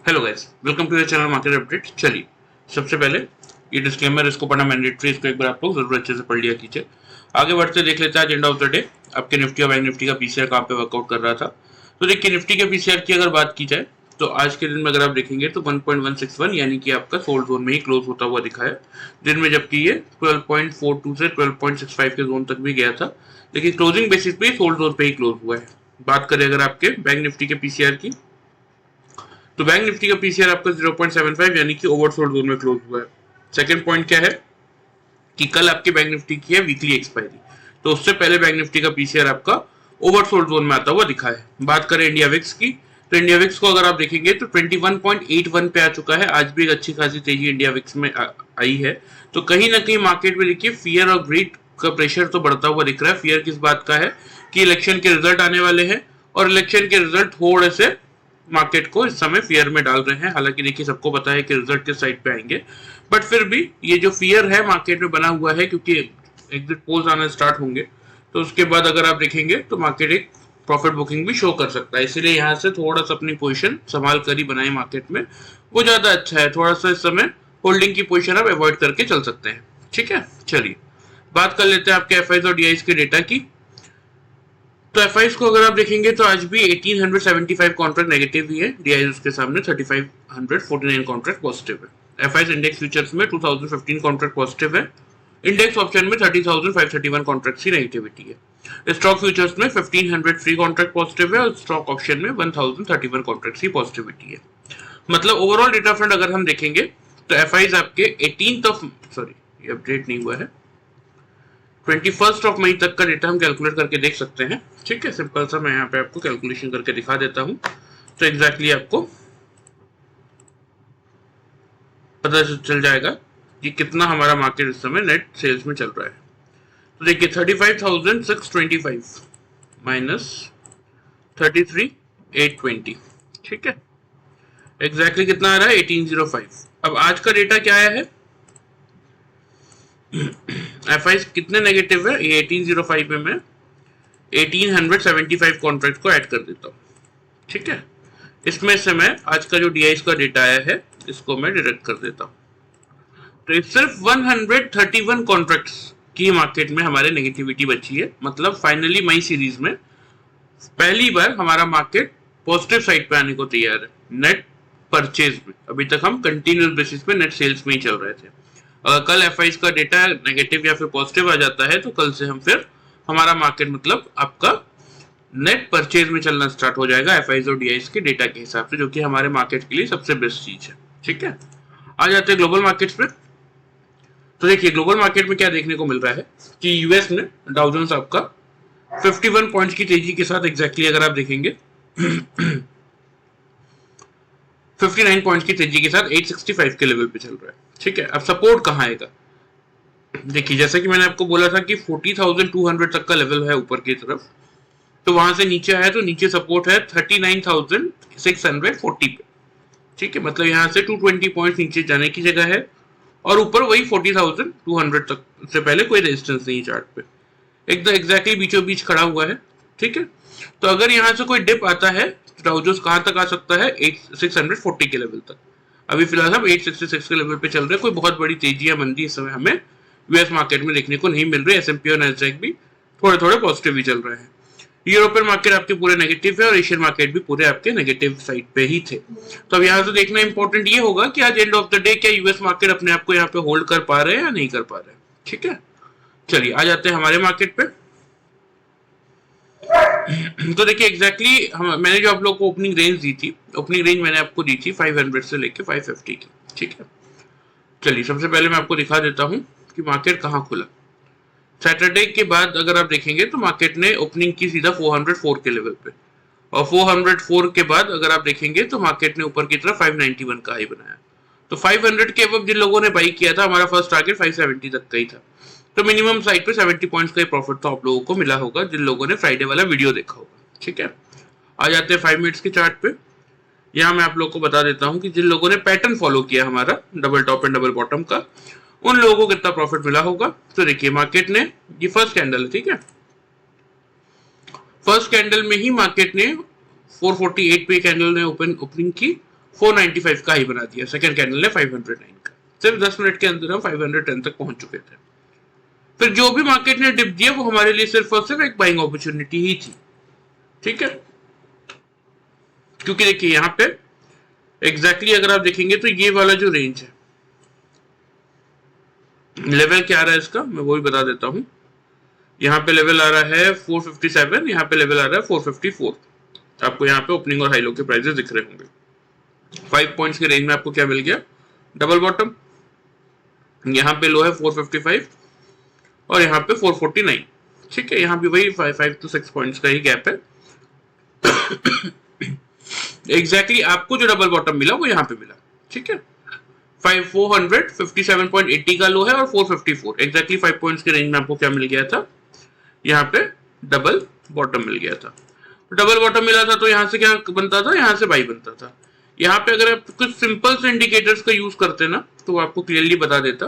Hello guys, welcome to the channel market update. चलिए, सबसे पहले ये डिस्क्लेमर, इसको पढ़ना मैंडेटरी, इसको एक बार आप लोग जरूर अच्छे से पढ़ लिया कीजिए। आगे बढ़ते देख लेते हैं आज एंड ऑफ द डे आपके निफ्टी और बैंक निफ्टी का पीसीआर कहाँ पे वर्कआउट कर रहा था। तो देखिए, निफ्टी के पीसीआर की अगर बात की जाए तो आज के दिन में अगर आप देखेंगे तो 1.161 यानी कि आपका सोल्ड जोन में ही क्लोज होता हुआ दिखा है दिन में, जबकि ये 12.42 से 12.65 के जोन तक भी गया था, लेकिन क्लोजिंग बेसिस पे सोल्ड जोन पे ही क्लोज हुआ है। बात करें अगर आपके बैंक निफ्टी के पीसीआर की, तो बैंक निफ्टी का पीसीआर आपका 0.75 यानी कि ओवरसोल्ड जोन में क्लोज हुआ है। सेकंड पॉइंट क्या है कि कल आपके बैंक निफ्टी की है वीकली एक्सपायरी, तो उससे पहले बैंक निफ्टी का पीसीआर आपका ओवरसोल्ड जोन में आता हुआ दिखा है। बात करें इंडिया विक्स की, तो इंडिया विक्स को अगर आप देखेंगे तो 21.81 पे आ चुका है। आज भी एक अच्छी खासी तेजी इंडिया विक्स में आई है। तो कहीं ना कहीं मार्केट में देखिए फियर और ग्रीड का प्रेशर तो बढ़ता हुआ दिख रहा है। फियर किस बात का है कि इलेक्शन के रिजल्ट आने वाले हैं, और इलेक्शन के रिजल्ट थोड़े से मार्केट को इस समय फियर में डाल रहे हैं। हालांकि देखिए, सबको पता है कि रिजल्ट किस साइड पे आएंगे, बट फिर भी ये जो फियर है मार्केट में बना हुआ है, क्योंकि एग्जिट पोल्स आना स्टार्ट होंगे तो उसके बाद अगर आप देखेंगे तो मार्केट एक प्रॉफिट बुकिंग भी शो कर सकता है। इसीलिए यहाँ से थोड़ा सा अपनी पोजीशन संभाल कर ही बनाए मार्केट में, वो ज्यादा अच्छा है। थोड़ा सा इस समय होल्डिंग की पोजीशन आप अवॉइड करके चल सकते हैं। ठीक है, चलिए बात कर लेते हैं आपके एफआईज और डीआईज के डेटा की। तो एफआईज को अगर आप देखेंगे तो आज भी 1875 कॉन्ट्रैक्ट नेगेटिव ही है, डीआईज उसके सामने 3549 कॉन्ट्रैक्ट पॉजिटिव है। एफआईज इंडेक्स फ्यूचर्स में 2015 कॉन्ट्रैक्ट पॉजिटिव है, इंडेक्स ऑप्शन में 30,531 कॉन्ट्रैक्ट की नेगेटिविटी है। स्टॉक फ्यूचर्स में 1503 कॉन्ट्रैक्ट पॉजिटिव है और स्टॉक ऑप्शन में 1031 कॉन्ट्रैक्ट की पॉजिटिविटी है। मतलब ओवरऑल डेटा फ्रंट अगर हम देखेंगे तो एफआईज आपके 18th ऑफ सॉरी ये अपडेट नहीं हुआ है, 21 मई तक का डेटा हम कैलकुलेट करके देख सकते हैं। ठीक है, सिंपल सा मैं यहाँ पे आपको कैलकुलेशन करके दिखा देता हूँ, तो एग्जैक्टली आपको पता चल जाएगा कि कितना हमारा मार्केट इस समय नेट सेल्स में चल रहा है। तो देखिए 35,625 माइनस 33,820, ठीक है, एग्जैक्टली कितना आ रहा है 1805। अब आज का डेटा क्या आया है, एफआईज कितने नेगेटिव है, ये 1805 में मैं 1875 कॉन्ट्रैक्ट को ऐड कर देता हूँ। ठीक है, इसमें से मैं आज का जो डीआईज का डेटा आया है इसको मैं डायरेक्ट कर देता हूँ। तो सिर्फ 131 कॉन्ट्रैक्ट्स की मार्केट में हमारे नेगेटिविटी बची है। मतलब फाइनली मई सीरीज में पहली बार हमारा मार्केट पॉजिटिव साइड पे आने को तैयार है नेट परचेज में। अभी तक हम कंटिन्यूस बेसिस पे नेट सेल्स में ही चल रहे थे। अगर कल एफआईज का डेटा नेगेटिव या फिर पॉजिटिव आ जाता है तो कल से हम फिर हमारा मार्केट मतलब आपका नेट परचेज में चलना स्टार्ट हो जाएगा एफआईज और डीआईज के डेटा के हिसाब से, जो कि हमारे मार्केट के लिए सबसे बेस्ट चीज है। ठीक है, आ जाते हैं ग्लोबल मार्केट्स पे। तो देखिए ग्लोबल मार्केट में क्या देखने को मिल रहा है कि यूएस में डाउ जोन्स आपका 51 पॉइंट्स की तेजी के साथ एग्जैक्टली अगर आप देखेंगे 59 पॉइंट्स की तेजी के साथ 865 के लेवल पे चल रहा है। ठीक है, अब सपोर्ट कहाँ आएगा, देखिए जैसा कि मैंने आपको बोला था कि 40,200 तक का लेवल है ऊपर की तरफ, तो वहां से नीचे आया तो नीचे सपोर्ट है 39,640 पे। ठीक है, मतलब यहाँ से 220 पॉइंट नीचे जाने की जगह है, और ऊपर वही 40,200 तक से पहले कोई रेजिस्टेंस नहीं चार्ट पे, एकदम एग्जैक्टली बीचों बीच खड़ा हुआ है। ठीक है, तो अगर यहाँ से कोई डिप आता है तो डाउ जोन्स कहाँ तक आ सकता है, 640 के लेवल तक। अभी फिलहाल हम 866 के लेवल पे चल रहे हैं। कोई बहुत बड़ी तेजी या मंदी इस समय हमें यूएस मार्केट में देखने को नहीं मिल रही। एसएमपी और नैस्डैक भी थोड़े थोड़े पॉजिटिव ही चल रहे हैं। यूरोपियन मार्केट आपके पूरे नेगेटिव है और एशियन मार्केट भी पूरे आपके नेगेटिव साइड पे ही थे। तो अब यहाँ से देखना इंपॉर्टेंट ये होगा कि आज एंड ऑफ द डे क्या यूएस मार्केट अपने आप को यहाँ पे होल्ड कर पा रहे हैं या नहीं कर पा रहे हैं। ठीक है, चलिए आ जाते हैं हमारे मार्केट पे। तो देखिए एग्जैक्टली मैंने जो आप लोग को ओपनिंग रेंज दी थी, ओपनिंग रेंज मैंने आपको दी थी 500 से लेके 550 की। ठीक है, चलिए सबसे पहले मैं आपको दिखा देता हूँ कि मार्केट कहाँ खुला। सैटरडे के बाद अगर आप देखेंगे तो मार्केट ने ओपनिंग की सीधा 404 के लेवल पे, और 404 के बाद अगर आप देखेंगे तो मार्केट ने ऊपर की तरफ 591 का हाई बनाया। तो 500 के अब जिन लोगों ने बाई किया था, हमारा फर्स्ट टारगेट 570 तक का ही था, तो मिनिमम साइड पे 70 पॉइंट्स का ही प्रॉफिट तो आप लोगों को मिला होगा जिन लोगों ने फ्राइडे वाला वीडियो देखा होगा। ठीक है, आ जाते हैं 5 मिनट्स के चार्ट पे। यहाँ मैं आप लोग को बता देता हूँ कि जिन लोगों ने पैटर्न फॉलो किया हमारा double top and double bottom का, उन लोगों को कितना प्रॉफिट मिला होगा। तो देखिए मार्केट ने, ये फर्स्ट कैंडल है, ठीक है, फर्स्ट कैंडल में ही मार्केट ने 448 पे कैंडल ने ओपनिंग की, 495 का हाई बना दिया सेकंड कैंडल ने 509 का। सिर्फ 10 मिनट के अंदर हम 510 तक पहुंच चुके थे। फिर जो भी मार्केट ने डिप दिया वो हमारे लिए सिर्फ और सिर्फ एक बाइंग अपॉर्चुनिटी ही थी, ठीक है। क्योंकि देखिए यहाँ पे एग्जैक्टली अगर आप देखेंगे तो ये वाला जो रेंज है, लेवल क्या आ रहा है इसका मैं वो भी बता देता हूं। यहाँ पे लेवल आ रहा है 457, यहाँ पे लेवल आ रहा है 454। आपको यहाँ पे ओपनिंग और हाई लो के प्राइसेस दिख रहे होंगे। 5 पॉइंट्स के रेंज में आपको क्या मिल गया, डबल बॉटम। यहाँ पे लो है 455 और यहाँ पे 449, ठीक है। यहाँ भी वही 5 to 6 पॉइंट्स का ही गैप है। एग्जैक्टली आपको जो डबल बॉटम मिला वो यहाँ पे मिला, ठीक है। 457.80 का लो है और 454 एग्जैक्टली 5 पॉइंट्स के रेंज में आपको क्या मिल गया था, यहाँ पे डबल बॉटम मिल गया था। डबल बॉटम मिला था तो यहाँ से क्या बनता था, यहाँ से बाई बनता था। यहाँ पे अगर आप कुछ सिंपल से इंडिकेटर्स का यूज करते ना तो आपको क्लियरली बता देता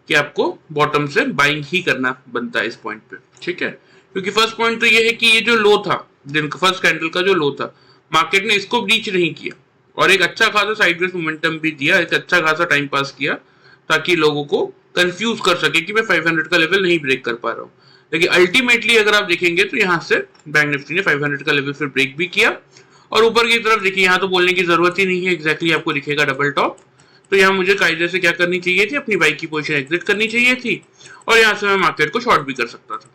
कि आपको बॉटम से बाइंग ही करना बनता है इस पॉइंट पे, ठीक है। क्योंकि फर्स्ट पॉइंट तो ये है कि ये जो लो था, दिन का फर्स्ट कैंडल का जो लो था, मार्केट ने इसको ब्रीच नहीं किया और एक अच्छा खासा साइडवेज मोमेंटम भी दिया, एक अच्छा खासा टाइम पास किया ताकि लोगों को कंफ्यूज कर सके कि मैं 500 का लेवल नहीं ब्रेक कर पा रहा हूँ। लेकिन अल्टीमेटली अगर आप देखेंगे तो यहाँ से बैंक निफ्टी ने 500 का लेवल फिर ब्रेक भी किया और ऊपर की तरफ देखिए, यहाँ तो बोलने की जरूरत ही नहीं है, एग्जैक्टली आपको दिखेगा डबल टॉप। तो यहाँ मुझे कायदे से क्या करनी चाहिए थी, अपनी बाई की पोजीशन एग्जिट करनी चाहिए थी और यहाँ से मैं मार्केट को शॉर्ट भी कर सकता था।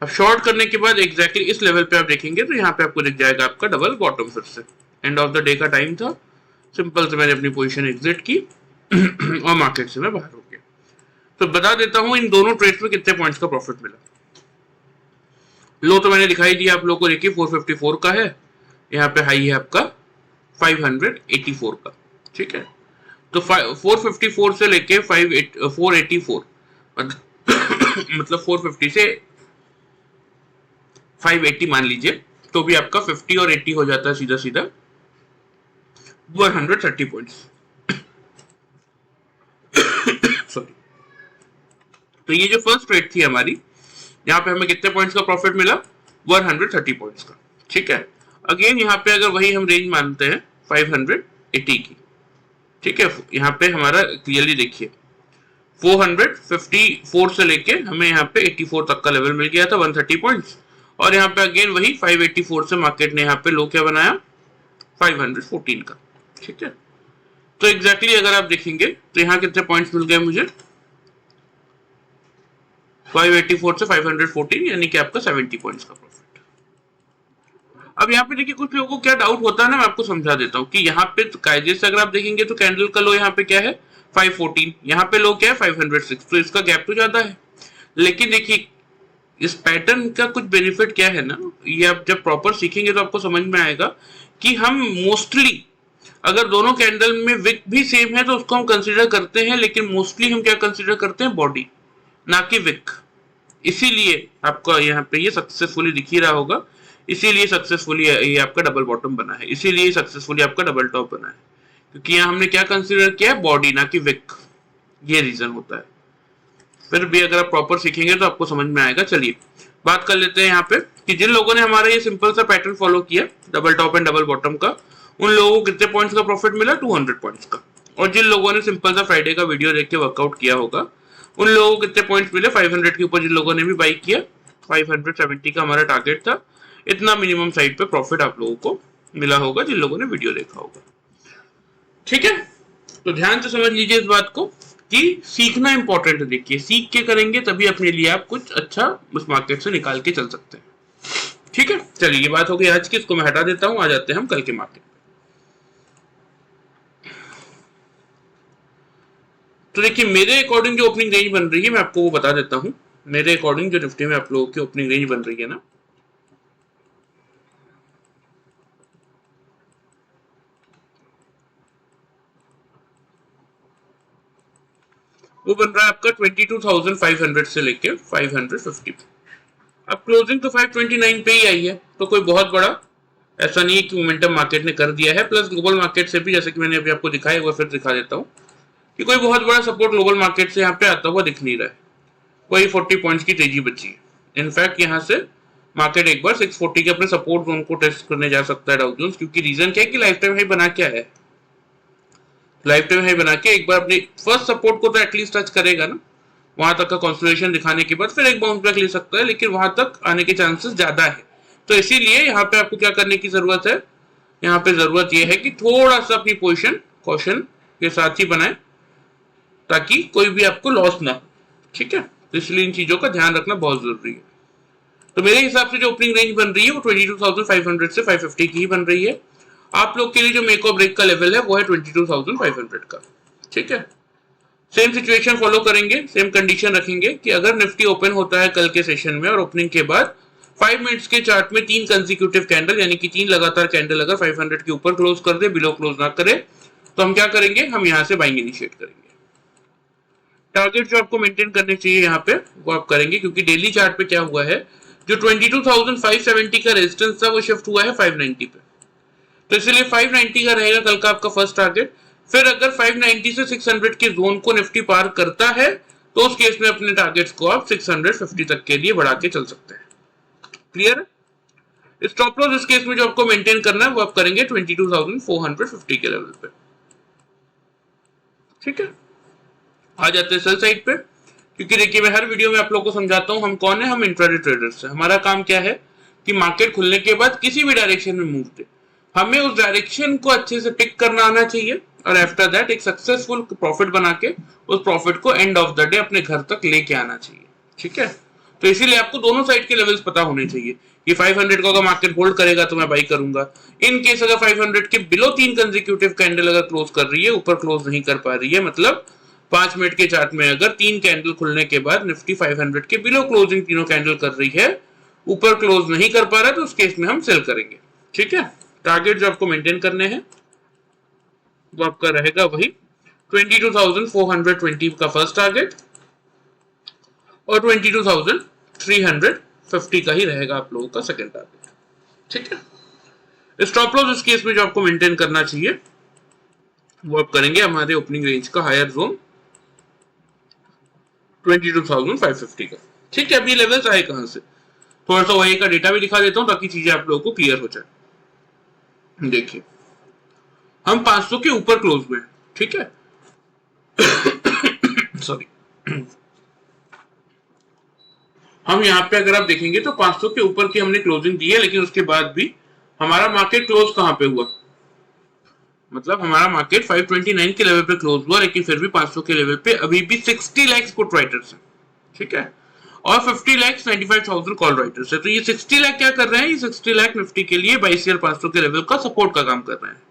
अब शॉर्ट करने के बाद एग्जैक्टली इस लेवल पे आप देखेंगे तो यहाँ पे आपको दिख जाएगा आपका डबल बॉटम। फिर से एंड ऑफ द डे का टाइम था, सिंपल से मैंने अपनी पोजीशन एग्जिट की और मार्केट से मैं बाहर हो गया। तो बता देता हूं इन दोनों ट्रेड्स में कितने पॉइंट्स का प्रॉफिट मिला। लो तो मैंने दिखाई दिया आप लोगों को, देखिए 454 का है, यहाँ पे हाई है आपका 584 का, ठीक है। तो 454 से लेके 484 मतलब 450 से 580 मान लीजिए, तो भी आपका 50 और 80 हो जाता है सीधा सीधा 130 पॉइंट्स। सॉरी। तो ये जो फर्स्ट ट्रेड थी हमारी, यहाँ पे हमें कितने पॉइंट्स का प्रॉफिट मिला, 130 पॉइंट्स का, ठीक है। अगेन यहाँ पे अगर वही हम रेंज मानते हैं 580 की, ठीक है। यहाँ पे हमारा क्लियरली देखिए 454 से लेके हमें यहाँ पे 84 तक का लेवल मिल गया था, 130 पॉइंट्स। और यहाँ पे अगेन वही 584 से मार्केट ने यहाँ पे लो क्या बनाया, 514 का, ठीक है। तो एग्जैक्टली अगर आप देखेंगे तो यहाँ कितने पॉइंट्स मिल गए मुझे, 584 से 514, यानी कि आपका 70 पॉइंट्स का प्रॉफिट। अब यहाँ पे देखिए कुछ लोगों को क्या डाउट होता है ना, मैं आपको समझा देता हूँ कि यहाँ पे तो कायदे से अगर आप देखेंगे तो कैंडल का लो यहाँ पे क्या है 514, यहाँ पे लो क्या है 506, तो इसका गैप तो ज्यादा है। लेकिन देखिए इस पैटर्न का कुछ बेनिफिट क्या है ना, ये आप जब प्रॉपर सीखेंगे तो आपको समझ में आएगा कि हम मोस्टली अगर दोनों कैंडल में विक भी सेम है तो उसको हम कंसीडर करते हैं, लेकिन मोस्टली हम क्या कंसीडर करते हैं, बॉडी ना कि विक। इसीलिए आपका यहाँ पे ये सक्सेसफुली दिख ही रहा होगा, इसीलिए सक्सेसफुली ये आपका डबल बॉटम बना है, इसीलिए सक्सेसफुली आपका डबल टॉप बना है, क्योंकि यहाँ हमने क्या कंसीडर किया है, बॉडी ना कि विक। ये रीजन होता है। फिर भी अगर आप प्रॉपर सीखेंगे तो आपको समझ में आएगा। चलिए बात कर लेते हैं यहाँ पे कि जिन लोगों ने हमारा ये सिंपल सा पैटर्न फॉलो किया double top and double bottom का, उन लोगों को कितने पॉइंट्स का प्रॉफिट मिला, 200 पॉइंट्स का। और जिन लोगों ने सिंपल सा फ्राइडे का वीडियो देख के वर्कआउट किया होगा, उन लोगों को कितने पॉइंट्स मिले, 500 के ऊपर जिन लोगों ने भी बाई किया, 570 का हमारा टारगेट था, इतना मिनिमम साइड पे प्रॉफिट आप लोगों को मिला होगा जिन लोगों ने वीडियो देखा होगा, ठीक है। तो ध्यान से समझ लीजिए इस बात को कि सीखना इंपॉर्टेंट है। देखिए सीख के करेंगे तभी अपने लिए आप कुछ अच्छा उस मार्केट से निकाल के चल सकते हैं, ठीक है। चलिए ये बात हो गई आज की, इसको मैं हटा देता हूं, आ जाते हैं हम कल के मार्केट। तो देखिए मेरे अकॉर्डिंग जो ओपनिंग रेंज बन रही है मैं आपको वो बता देता हूं। मेरे अकॉर्डिंग जो निफ्टी में आप लोगों की ओपनिंग रेंज बन रही है ना, वो बन रहा है आपका 22,500 से लेके 550। अब क्लोजिंग तो 529 पे ही आई है, तो कोई बहुत बड़ा ऐसा नहीं है कि मोमेंटम मार्केट ने कर दिया है। प्लस ग्लोबल मार्केट से भी, जैसे कि मैंने अभी आपको दिखाया, वो फिर दिखा देता हूँ कि कोई बहुत बड़ा सपोर्ट ग्लोबल मार्केट से यहाँ पे आता हुआ दिख नहीं रहा है। कोई 40 पॉइंट्स की तेजी बची है। इनफैक्ट यहाँ से मार्केट एक बार 640 के अपने सपोर्ट जोन को टेस्ट करने जा सकता है डाउ जोन्स, क्योंकि रीजन क्या है कि लाइफ टाइम हाई बना क्या है, लाइफ टाइम हाई बना के एक बार अपनी फर्स्ट सपोर्ट को तो एटलीस्ट टच करेगा ना, वहां तक का कंसोलिडेशन दिखाने के बाद फिर एक बाउंस बैक ले सकता है, लेकिन वहां तक आने के चांसेस ज्यादा है। तो इसीलिए यहाँ पे आपको क्या करने की जरूरत है, यहाँ पे जरूरत यह है कि थोड़ा सा अपनी पोजीशन कॉशन के साथ ही बनाए ताकि कोई भी आपको लॉस ना हो, ठीक है। तो इसलिए इन चीजों का ध्यान रखना बहुत जरूरी है। तो मेरे हिसाब से जो ओपनिंग रेंज बन रही है वो 22,500 से 550 की ही बन रही है। आप लोग के लिए जो मेक और ब्रेक का लेवल है वो है 22,500 का, ठीक है। सेम सिचुएशन फॉलो करेंगे, सेम कंडीशन रखेंगे कि अगर निफ्टी ओपन होता है कल के सेशन में और ओपनिंग के बाद 5 मिनट्स के चार्ट में 3 कंसेक्यूटिव कैंडल यानी कि 3 लगातार कैंडल अगर 500 के ऊपर क्लोज कर दे, बिलो क्लोज ना करे, तो हम क्या करेंगे, हम यहां से बाइंग इनिशिएट करेंगे। टारगेट जो आपको मेंटेन करने चाहिए यहाँ पे वो आप करेंगे, क्योंकि डेली चार्ट पे क्या हुआ है, जो 22,570 का रेजिस्टेंस था वो शिफ्ट हुआ है 590 पे, तो इसलिए 590 का रहेगा कल का आपका फर्स्ट टारगेट। फिर अगर 590 से 600 के जोन को निफ्टी पार करता है तो उस केस में अपने टारगेट्स को आप 650 तक के लिए बढ़ा के चल सकते हैं। क्लियर है। स्टॉप लॉस इस केस में जो आपको मेंटेन करना है वो आप करेंगे 22,450 के लेवल पे, ठीक है। आ जाते हैं सेल साइड पे, क्योंकि देखिए मैं हर वीडियो में आप लोगों को समझाता हूं हम कौन है, हम इंट्राडे ट्रेडर्स हैं। हमारा काम क्या है कि मार्केट खुलने के बाद किसी भी डायरेक्शन में मूव दे, हमें उस डायरेक्शन को अच्छे से टिक करना आना चाहिए और आफ्टर दैट एक सक्सेसफुल प्रॉफिट बना के उस प्रॉफिट को एंड ऑफ द डे अपने घर तक लेके आना चाहिए, ठीक है। तो इसीलिए आपको दोनों साइड के लेवल्स पता होने चाहिए कि 500 को अगर मार्केट होल्ड करेगा तो मैं बाई करूंगा, इन केस अगर 500 के बिलो 3 कंसेक्यूटिव कैंडल अगर क्लोज कर रही है, ऊपर क्लोज नहीं कर पा रही है, मतलब 5 मिनट के चार्ट में अगर 3 कैंडल खुलने के बाद निफ्टी 500 के बिलो क्लोजिंग तीनों कैंडल कर रही है, ऊपर क्लोज नहीं कर पा रहा है, तो उस केस में हम सेल करेंगे, ठीक है। टारगेट जो आपको मेंटेन करने हैं वो आपका रहेगा वही 22,420 का फर्स्ट टारगेट और 22,350 का ही रहेगा आप लोगों का सेकंड टारगेट, ठीक है। स्टॉप लॉस इस केस में जो आपको मेंटेन करना चाहिए वो आप करेंगे हमारे ओपनिंग रेंज का हायर जोन 22,550 का, ठीक है। अभी लेवल्स आए कहां से, थोड़ा सा वही का डेटा भी दिखा देता हूं ताकि चीजें आप लोगों को क्लियर हो जाए। देखिए हम 500 के ऊपर क्लोज हुए, ठीक है। सॉरी, हम यहाँ पे अगर आप देखेंगे तो 500 के ऊपर की हमने क्लोजिंग दी है, लेकिन उसके बाद भी हमारा मार्केट क्लोज कहां पे हुआ, मतलब हमारा मार्केट 529 के लेवल पे क्लोज हुआ, लेकिन फिर भी 500 के लेवल पे अभी भी 60 लाख पुट राइटर्स हैं, ठीक है, और 50,95,000 कॉल राइटर्स है। तो ये 60 लाख क्या कर रहे हैं, ये 60 लाख निफ्टी के लिए 22,500 के लेवल का सपोर्ट का काम कर रहे हैं।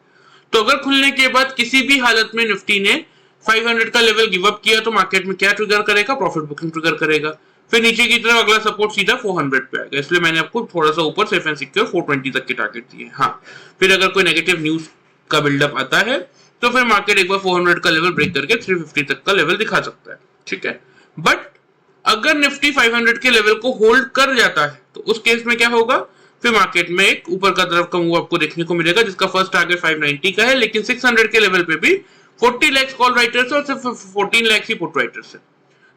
तो अगर खुलने के बाद किसी भी हालत में निफ्टी ने 500 का लेवल गिव अप किया तो मार्केट में क्या ट्रिगर करेगा, प्रॉफिट बुकिंग ट्रिगर करेगा। फिर नीचे की तरफ अगला सपोर्ट सीधा 400 पे आएगा, इसलिए मैंने आपको थोड़ा सा ऊपर सेफ एंड सिक्योर 420 तक के टारगेट दिए। हाँ, फिर अगर कोई नेगेटिव न्यूज का बिल्डअप आता है तो फिर मार्केट एक बार 400 का लेवल ब्रेक करके 350 तक का लेवल दिखा सकता है, ठीक है। बट अगर निफ्टी 500 के लेवल को होल्ड कर जाता है तो उस केस में क्या होगा, फिर मार्केट में एक ऊपर का तरफ का मूव आपको देखने को मिलेगा, जिसका फर्स्ट टारगेट 590 का है, लेकिन 600 के लेवल पे भी 40 लाख कॉल राइटर्स और सिर्फ 14 लाख ही पुट राइटर्स है।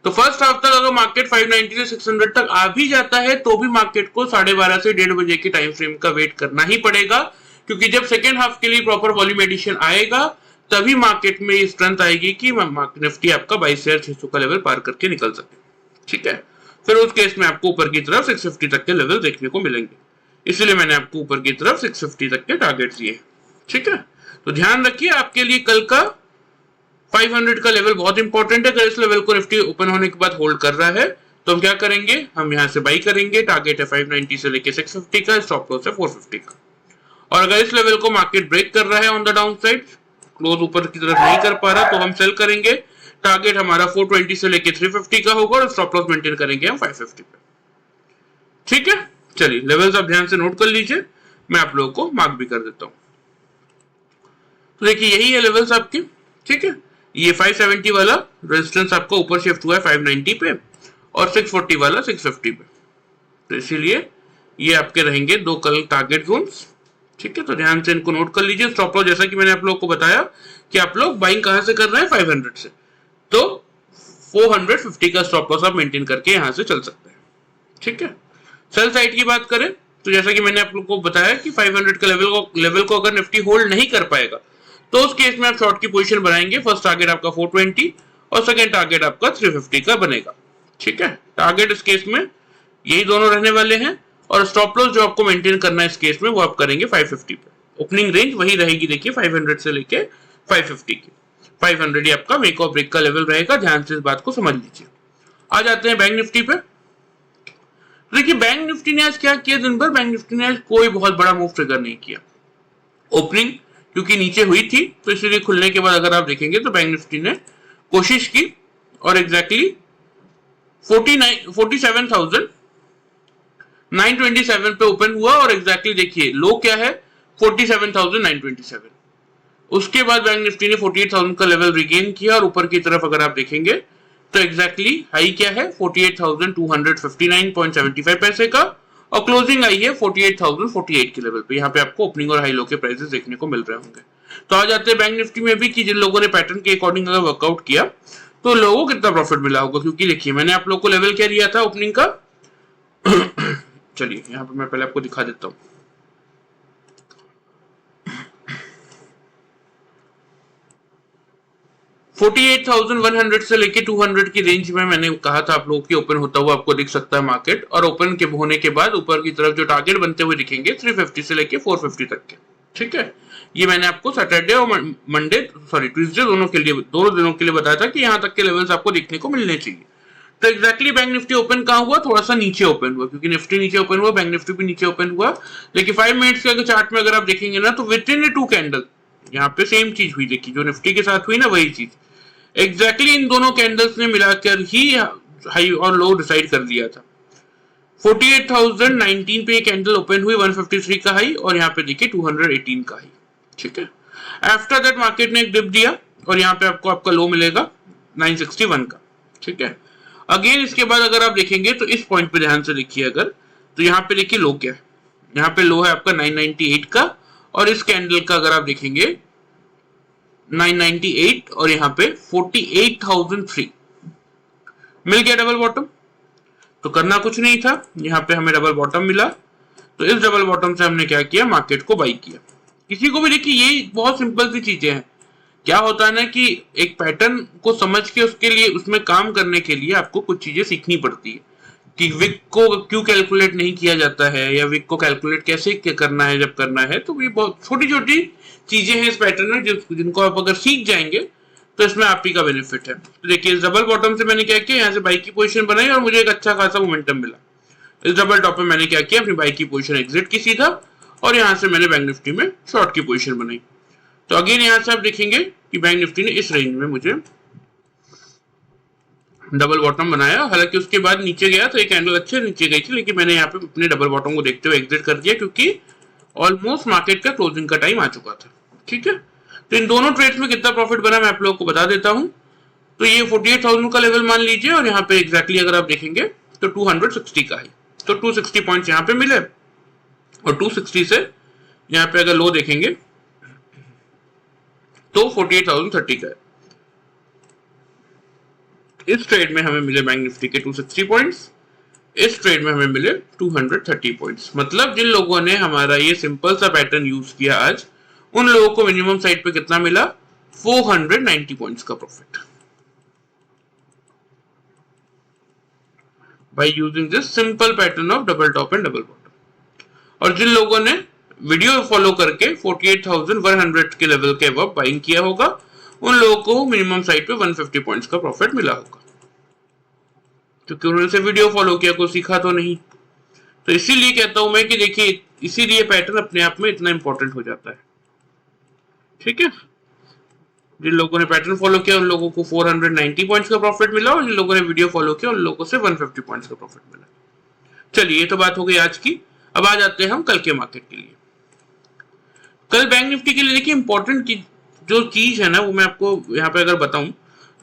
तो फर्स्ट हाफ तक अगर मार्केट 590 से 600 तक आ भी जाता है तो भी मार्केट को 12:30 से 1:30 बजे के टाइम फ्रेम का वेट करना ही पड़ेगा, क्योंकि जब सेकेंड हाफ के लिए प्रॉपर वॉल्यूम एडिशन आएगा तभी मार्केट में ये स्ट्रेंथ आएगी कि निफ्टी आपका 22,600 का लेवल पार करके निकल सके, ठीक है। फिर उस केस में आपको ऊपर की तरफ 650 तक के लेवल देखने को मिलेंगे, इसलिए मैंने आपको ऊपर की तरफ 650 तक के टारगेट दिए, ठीक है। तो ध्यान रखिए आपके लिए कल का 500 का लेवल बहुत इंपॉर्टेंट है। अगर इस लेवल को निफ्टी ओपन होने के बाद होल्ड कर रहा है तो हम क्या करेंगे, हम यहां से बाई करेंगे। टारगेट है 590 से लेके 650 का, स्टॉप लॉस है 450 का। और अगर इस लेवल को मार्केट ब्रेक कर रहा है on the down side, close ऊपर की तरफ नहीं कर पा रहा, तो हम सेल करेंगे। टारगेट हमारा 420 से लेके 350 का होगा और स्टॉप लॉस मेंटेन करेंगे हम 550 पे, ठीक है। चलिए लेवल्स आप ध्यान से नोट कर लीजिए, मैं आप लोगों को मार्क भी कर देता हूं। तो देखिए यही है लेवल्स आपके, ठीक है। ये 570 वाला रेजिस्टेंस आपका ऊपर शिफ्ट हुआ है 590 पे और 640 वाला 650 पे, तो इसीलिए ये आपके रहेंगे दो कल टारगेट जोन्स, ठीक है। तो ध्यान से इनको नोट कर लीजिए। स्टॉप लॉस जैसा कि मैंने आप लोगों को बताया कि आप लोग बाइंग कहां से कर रहे हैं, 500 से, तो 450 का स्टॉप लॉस आप मेंटेन करके यहां से चल सकते हैं, ठीक है। सेल साइड की बात करें तो जैसा कि मैंने आप लोग को बताया कि 500 का लेवल को अगर निफ्टी होल्ड नहीं कर पाएगा तो उस केस में आप शॉर्ट की पोजीशन बनाएंगे। फर्स्ट टारगेट आपका 420 और सेकंड टारगेट आपका 350 का बनेगा। ठीक है, टारगेट इस केस में यही दोनों रहने वाले हैं और स्टॉप लॉस जो आपको मेंटेन करना है इस केस में वो आप करेंगे 550 पे। ओपनिंग रेंज वही रहेगी, देखिए 500 से लेके 550 की। 500 ही आपका मेक और ब्रेक का लेवल रहेगा, ध्यान से इस बात को समझ लीजिए। आ जाते हैं बैंक निफ्टी पे। देखिए बैंक निफ्टी ने आज क्या किया, दिन भर बैंक निफ्टी ने आज कोई बहुत बड़ा मूव ट्रिगर नहीं किया। ओपनिंग क्योंकि नीचे हुई थी तो इसलिए खुलने के बाद अगर आप देखेंगे तो बैंक निफ्टी ने कोशिश की और एग्जैक्टली 47,927 पे ओपन हुआ और एग्जैक्टली देखिए लो क्या है 47,927। उसके बाद बैंक निफ्टी ने 48,000 का लेवल रिगेन किया और ऊपर की तरफ अगर आप देखेंगे तो एग्जैक्टली हाई क्या है 48,259.75 पैसे का और क्लोजिंग आई है 48,048 के लेवल पे। यहाँ पे आपको ओपनिंग और हाई लो के प्राइसेस देखने को मिल रहे होंगे। तो आ जाते हैं बैंक निफ्टी में भी कि जिन लोगों ने पैटर्न के अकॉर्डिंग अगर वर्कआउट किया तो लोगों को कितना प्रॉफिट मिला होगा, क्योंकि देखिए मैंने आप लोग को लेवल क्या दिया था ओपनिंग का। चलिए यहाँ पे मैं पहले आपको दिखा देता हूँ। 48,100 से लेके 200 की रेंज में मैंने कहा था आप लोगों की ओपन होता हुआ आपको दिख सकता है मार्केट, और ओपन के होने के बाद ऊपर की तरफ जो टारगेट बनते हुए दिखेंगे 350 से लेके 450 तक के। ठीक है, ये मैंने आपको सैटरडे और ट्यूसडे दोनों दिनों के लिए बताया था कि यहाँ तक के लेवल्स आपको देखने को मिलने चाहिए। तो एग्जैक्टली बैंक निफ्टी ओपन कहाँ हुआ, थोड़ा सा नीचे ओपन हुआ, क्योंकि निफ्टी नीचे ओपन हुआ बैंक निफ्टी भी नीचे ओपन हुआ। लेकिन 5 मिनट्स के चार्ट में अगर आप देखेंगे ना तो विद इन 2 कैंडल यहाँ पे सेम चीज हुई, देखिए जो निफ्टी के साथ हुई ना वही चीज एग्जैक्टली इन दोनों कैंडल्स ने मिलाकर ही हाई और लो डिसाइड कर दिया था। 48,019 पे कैंडल ओपन हुई, 153 का हाई और यहाँ पे देखिए 218 का हाई। ठीक है, आफ्टर दैट मार्केट ने एक डिप दिया और यहाँ पे आपको आपका लो मिलेगा 961 का। ठीक है, अगेन इसके बाद अगर आप देखेंगे तो इस पॉइंट पे ध्यान से देखिए अगर तो यहाँ पे देखिए लो क्या है, यहाँ पे लो है आपका 998 का और इस कैंडल का अगर आप देखेंगे 998 और यहाँ पे 48,003 मिल गया डबल बॉटम। तो करना कुछ नहीं था, यहाँ पे हमें डबल बॉटम मिला तो इस डबल बॉटम से हमने क्या किया, मार्केट को बाई किया। किसी को भी देखिए ये बहुत सिंपल सी चीजें हैं। क्या होता है ना कि एक पैटर्न को समझ के उसके लिए उसमें काम करने के लिए आपको कुछ चीजें सीखनी पड़ती है कि विक को क्यों कैलकुलेट नहीं किया जाता है या विक को कैलकुलेट कैसे करना है जब करना है। तो ये बहुत छोटी छोटी चीजें हैं इस पैटर्न में जिनको आप अगर सीख जाएंगे तो इसमें आप ही का बेनिफिट है। तो देखिए इस डबल बॉटम से मैंने क्या किया, यहाँ से बाई की पोजीशन बनाई और मुझे एक अच्छा खासा मोमेंटम मिला। इस डबल टॉप पे मैंने क्या किया, अपनी बाई की पोजीशन एग्जिट की सीधा और यहाँ से मैंने बैंक निफ्टी में शॉर्ट की पोजीशन बनाई। तो अगेन यहाँ से आप देखेंगे कि बैंक निफ्टी ने इस रेंज में मुझे डबल बॉटम बनाया। हालांकि उसके बाद नीचे गया तो एक कैंडल अच्छे नीचे गई थी, लेकिन मैंने यहाँ पे अपने डबल बॉटम को देखते हुए एग्जिट कर दिया क्योंकि ऑलमोस्ट मार्केट का क्लोजिंग का टाइम आ चुका था। ठीक है, तो इन दोनों ट्रेड्स में कितना प्रॉफिट बना मैं आप लोगों को बता देता हूं। तो ये 48,000 का लेवल मान लीजिए और यहाँ पे एग्जैक्टली अगर आप देखेंगे तो 260 का है, तो 260 पॉइंट्स यहाँ पे मिले और 260 से यहाँ पे अगर लो देखेंगे तो 48,030 का है। इस ट्रेड में हमें मिले बैंक निफ्टी के 260 पॉइंट्स, इस ट्रेड में हमें मिले 230 पॉइंट्स। मतलब जिन लोगों ने हमारा ये सिंपल सा पैटर्न यूज किया आज, उन लोगों को मिनिमम साइड पे कितना मिला, 490 पॉइंट्स का profit by using this simple pattern of double top and double bottom. और जिन लोगों ने वीडियो फॉलो करके 48,100 के लेवल के अबव बाइंग किया होगा, उन लोगों को मिनिमम साइड पे 150 पॉइंट्स का प्रॉफिट मिला होगा, क्योंकि उन्होंने से वीडियो फॉलो किया, कुछ सीखा तो नहीं। तो इसीलिए कहता हूं मैं कि देखिए इसीलिए पैटर्न अपने आप में इतना इंपॉर्टेंट हो जाता है। ठीक है, जिन लोगों ने पैटर्न फॉलो किया उन लोगों को 490 पॉइंट्स का प्रॉफिट मिला और जिन लोगों ने वीडियो फॉलो किया उन लोगों से 150 पॉइंट्स का प्रॉफिट मिला। चलिए ये तो बात हो गई आज की। अब आ जाते हैं हम कल के मार्केट के लिए। कल बैंक निफ्टी के लिए देखिए इंपॉर्टेंट जो चीज है ना वो मैं आपको यहाँ पे अगर बताऊं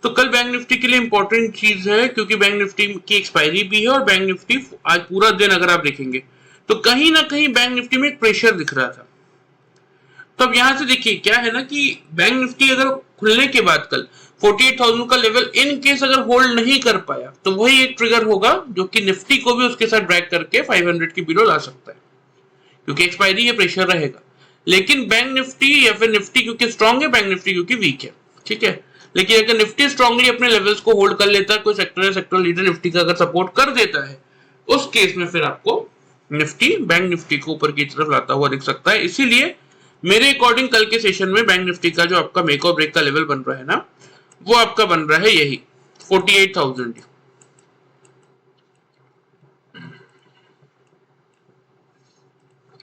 तो कल बैंक निफ्टी के लिए इंपॉर्टेंट चीज है, क्योंकि बैंक निफ्टी की एक्सपायरी भी है और बैंक निफ्टी आज पूरा दिन अगर आप देखेंगे तो कहीं ना कहीं बैंक निफ्टी में एक प्रेशर दिख रहा था। तो अब यहां से देखिए क्या है ना कि बैंक निफ्टी अगर खुलने के बाद कल 48,000 का लेवल इन केस अगर होल्ड नहीं कर पाया तो वही एक ट्रिगर होगा जो कि निफ्टी को भी उसके साथ ड्रैग करके 500 के बिलो ला सकता है, क्योंकि एक्सपायरी ये प्रेशर रहेगा। लेकिन बैंक निफ्टी या फिर निफ्टी क्योंकि स्ट्रांग है, बैंक निफ्टी क्योंकि वीक है, ठीक है। लेकिन अगर निफ्टी स्ट्रांगली अपने लेवल्स को होल्ड कर लेता है, कोई सेक्टर या सेक्टर लीडर निफ्टी का अगर सपोर्ट कर देता है, उस केस में फिर आपको निफ्टी बैंक निफ्टी को ऊपर की तरफ लाता हुआ दिख सकता है। इसीलिए मेरे अकॉर्डिंग कल के सेशन में बैंक निफ्टी का जो आपका मेक और ब्रेक का लेवल बन रहा है ना, वो आपका बन रहा है यही 48,000,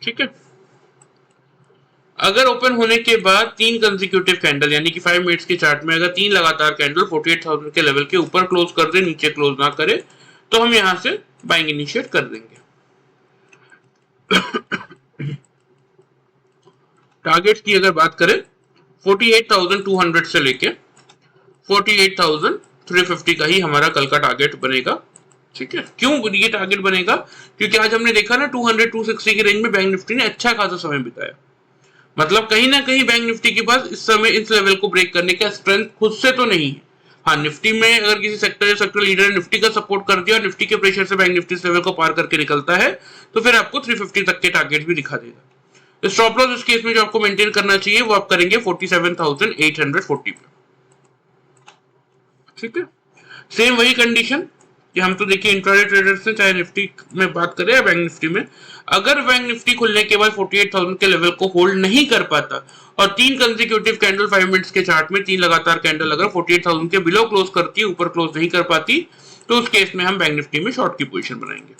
ठीक है। अगर ओपन होने के बाद 3 कंसेक्यूटिव कैंडल यानी कि 5 मिनट्स के चार्ट में अगर 3 लगातार कैंडल 48,000 के लेवल के ऊपर क्लोज कर दे, नीचे क्लोज ना करे, तो हम यहां से बाइंग इनिशिएट कर देंगे। टारगेट की अगर बात करें 48,200 से लेके 48,350 का ही हमारा कल का टारगेट बनेगा, ठीक है। क्यों ये टारगेट बनेगा? क्योंकि आज हमने देखा ना 200-260 की रेंज में बैंक निफ्टी ने अच्छा खासा समय बिताया। मतलब कहीं ना कहीं बैंक निफ्टी के पास इस समय इस लेवल को ब्रेक करने का स्ट्रेंथ खुद से तो नहीं है। हाँ, निफ्टी में अगर किसी सेक्टर या सेक्टर लीडर ने निफ्टी का सपोर्ट कर दिया और निफ्टी के प्रेशर से बैंक निफ्टी इस लेवल को पार करके निकलता है, तो फिर आपको 350 तक के टारगेट भी दिखा देगा। स्टॉप लॉस इस केस में जो आपको मेंटेन करना चाहिए वो आप करेंगे 47,840 पे, ठीक है। सेम वही कंडीशन कि हम तो देखिए इंट्राडे ट्रेडर्स से, चाहे निफ्टी में बात करें या बैंक निफ्टी में, अगर बैंक निफ्टी खुलने के बाद 48,000 के लेवल को होल्ड नहीं कर पाता और 3 कंसेक्यूटिव कैंडल 5 मिनट्स के चार्ट में 3 लगातार कैंडल अगर 48,000 के बिलो क्लोज करती है, ऊपर क्लोज नहीं कर पाती, तो उस केस में हम बैंक निफ्टी में शॉर्ट की पोजीशन बनाएंगे।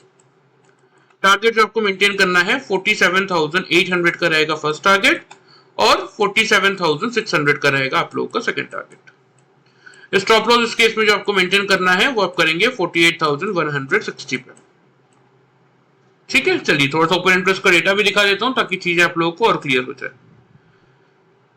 टारगेट जो आपको मेंटेन करना है 47,800 का रहेगा फर्स्ट टारगेट और 47,600 का रहेगा आप लोगों का सेकंड टारगेट। स्टॉप लॉस इस केस में जो आपको मेंटेन करना है वो आप करेंगे 48,160 पे, ठीक है। चलिए थोड़ा सा ओपन इंटरेस्ट का डेटा भी दिखा देता हूं ताकि चीजें आप लोगों को और क्लियर हो जाए।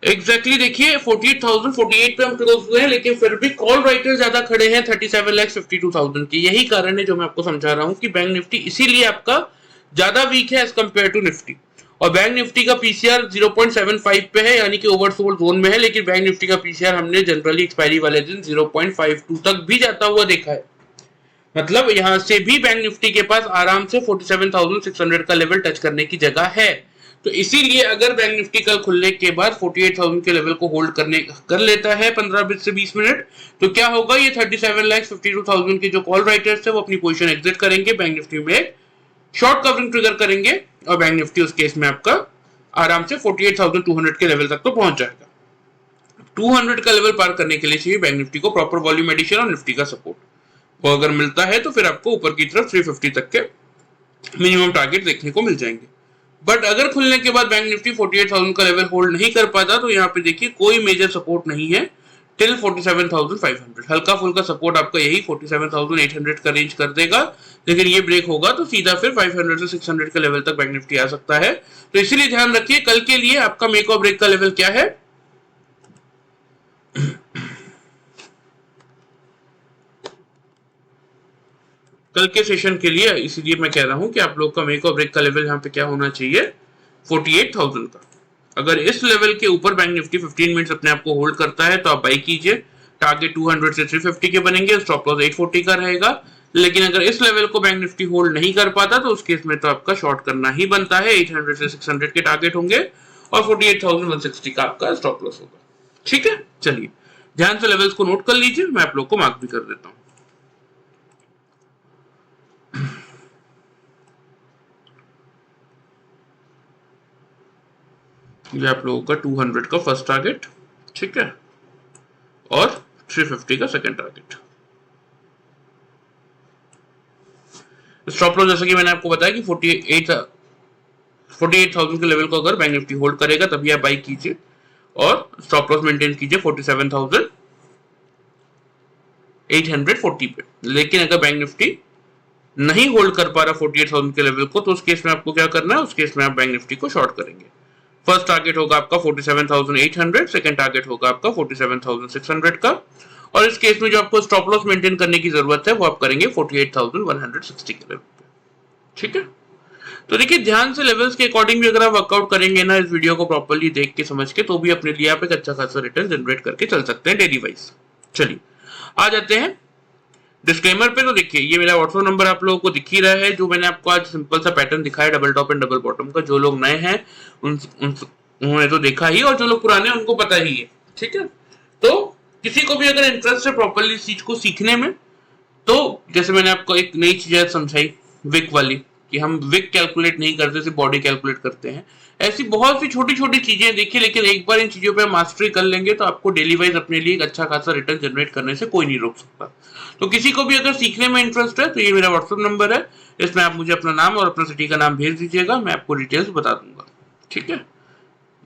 एग्जैक्टली देखिए 48,048 पे हम क्लोज हुए हैं, लेकिन फिर भी कॉल राइटर ज्यादा खड़े हैं 37,52,000 की। यही कारण है जो मैं आपको समझा रहा हूं कि बैंक निफ्टी इसीलिए आपका ज्यादा वीक है एज कंपेयर टू निफ्टी। और बैंक निफ्टी का पीसीआर 0.75 पे है, यानी कि ओवरसोल्ड जोन में है, लेकिन बैंक निफ्टी का पीसीआर हमने जनरली एक्सपायरी वाले दिन 0.52 तक भी जाता हुआ देखा है। मतलब यहां से भी बैंक निफ्टी के पास आराम से 47,600 का लेवल टच करने की जगह है। तो इसीलिए अगर बैंक निफ्टी कल खुलने के बाद 48,000 के लेवल को होल्ड कर लेता है 15 से 20 मिनट, तो क्या होगा, ये 37,52,000 के जो कॉल राइटर्स है वो अपनी पोजीशन एग्जिट करेंगे, बैंक निफ्टी में शॉर्ट कवरिंग ट्रिगर करेंगे और बैंक निफ्टी उस केस में आपका आराम से 48,200 के लेवल तक तो पहुंच जाएगा। 200 का लेवल पार करने के लिए चाहिए बैंक निफ्टी को प्रॉपर वॉल्यूम एडिशन और निफ्टी का सपोर्ट। वो अगर मिलता है तो फिर आपको ऊपर की तरफ 350 तक के मिनिमम टारगेट देखने को मिल जाएंगे। बट अगर खुलने के बाद बैंक निफ्टी 48,000 का लेवल होल्ड नहीं कर पाता, तो यहाँ पे देखिए कोई मेजर सपोर्ट नहीं है टिल 47,500। हल्का फुल्का सपोर्ट आपका यही 47,800 का रेंज कर देगा, लेकिन ये ब्रेक होगा तो सीधा फिर 500 से 600 के लेवल तक बैंक निफ्टी आ सकता है। तो इसीलिए ध्यान रखिए कल के लिए आपका मेक और ब्रेक का लेवल क्या है। कल के सेशन के लिए इसीलिए मैं कह रहा हूं कि आप लोग का मेक और ब्रेक का लेवल यहाँ पे क्या होना चाहिए, 48,000 का। अगर इस लेवल के ऊपर बैंक निफ्टी 15 मिनट्स अपने आप को होल्ड करता है तो आप बाई कीजिए। टारगेट 200 से 350 के बनेंगे, स्टॉप लॉस 840 का रहेगा। लेकिन अगर इस लेवल को बैंक निफ्टी होल्ड नहीं कर पाता तो उस केस में तो आपका शॉर्ट करना ही बनता है। 800 से 600 के टारगेट होंगे और 48,160 का आपका स्टॉप लॉस होगा, ठीक है। चलिए ध्यान से लेवल्स को नोट कर लीजिए, मैं आप लोग को मार्क भी कर देता हूं। ये आप लोगों का 200 का फर्स्ट टारगेट, ठीक है, और 350 का सेकंड टारगेट। स्टॉप लॉस जैसा कि मैंने आपको बताया कि 48,000 के लेवल को अगर बैंक निफ्टी होल्ड करेगा तभी आप बाई कीजिए और स्टॉप लॉस मेंटेन कीजिए 47,840 पे। लेकिन अगर बैंक निफ्टी नहीं होल्ड कर पा रहा 48,000 के लेवल को, तो उस केस में आपको क्या करना है, उस केस में आप बैंक निफ्टी को शॉर्ट करेंगे। फर्स्ट टारगेट होगा आपका 47,800, सेकंड टारगेट होगा आपका 47,600 का, और इस केस में जो आपको स्टॉप लॉस मेंटेन करने की जरूरत है वो आप करेंगे 48,160 के लेवल पे, ठीक है। तो देखिए ध्यान से लेवल्स के अकॉर्डिंग भी अगर आप वर्कआउट करेंगे ना, इस वीडियो को प्रॉपर्ली देख के समझ के, तो भी अपने लिए आप एक अच्छा खासा रिटर्न जनरेट करके चल सकते हैं डेली वाइज, चलिए आ जाते हैं डिस्क्लेमर पे। तो देखिए ये मेरा व्हाट्सएप नंबर आप लोगों को दिख ही रहा है, जो मैंने आपको आज सिंपल सा पैटर्न दिखाया double top and double bottom का। जो लोग नए हैं उन्होंने तो देखा ही, और जो लोग पुराने हैं उनको पता ही है, ठीक है। तो किसी को भी अगर इंटरेस्ट है प्रॉपरली इस चीज को सीखने में, तो जैसे मैंने आपको एक नई चीज समझाई विक वाली, कि हम विक कैलकुलेट नहीं करते, सिर्फ बॉडी कैलकुलेट करते हैं। ऐसी बहुत सी छोटी छोटी चीजें देखिए, लेकिन एक बार इन चीजों पे मास्टरी कर लेंगे तो आपको डेली वाइज अपने लिए एक अच्छा खासा रिटर्न जनरेट करने से कोई नहीं रोक सकता। तो किसी को भी अगर सीखने में इंटरेस्ट है तो ये मेरा व्हाट्सएप नंबर है, इसमें आप मुझे अपना नाम और अपना सिटी का नाम भेज दीजिएगा, मैं आपको डिटेल्स बता दूंगा, ठीक है।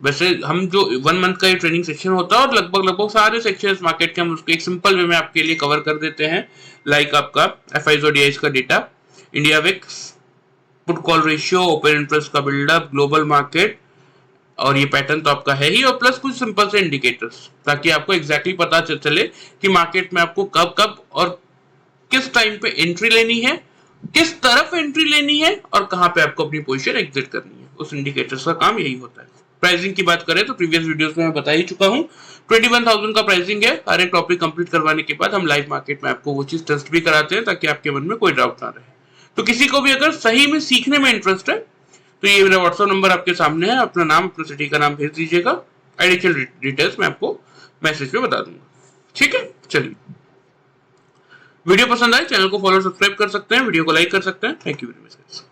वैसे हम जो 1 मंथ का ये ट्रेनिंग सेक्शन होता है, और लगभग सारे सेक्शंस मार्केट के हम उसको एक सिंपल वे में आपके लिए कवर कर देते हैं। लाइक आपका एफआईज और डीआईज का data, India VIX, put call ratio, open interest का बिल्डअप, ग्लोबल मार्केट, और ये पैटर्न तो आपका है ही, और प्लस कुछ सिंपल से इंडिकेटर्स, ताकि आपको एग्जैक्टली पता चले कि मार्केट में आपको कब कब और किस टाइम पे एंट्री लेनी है, किस तरफ एंट्री लेनी है, और कहां पे आपको अपनी पोजीशन एग्जिट करनी है। उस इंडिकेटर्स का काम यही होता है। प्राइसिंग की बात करें तो प्रीवियस वीडियोस में मैं बता ही चुका हूं, 21,000 का प्राइसिंग है। हर एक टॉपिक कंप्लीट करवाने के बाद हम लाइव मार्केट में आपको वो चीज टेस्ट भी कराते हैं, ताकि आपके मन में कोई डाउट ना रहे। तो किसी को भी अगर सही में सीखने में इंटरेस्ट है तो ये मेरा व्हाट्सएप नंबर आपके सामने है, अपना नाम अपना सिटी का नाम भेज दीजिएगा, एडिशनल डिटेल्स मैं आपको मैसेज पे बता दूंगा, ठीक है। चलिए, वीडियो पसंद आए चैनल को फॉलो सब्सक्राइब कर सकते हैं, वीडियो को लाइक कर सकते हैं। Thank you very much.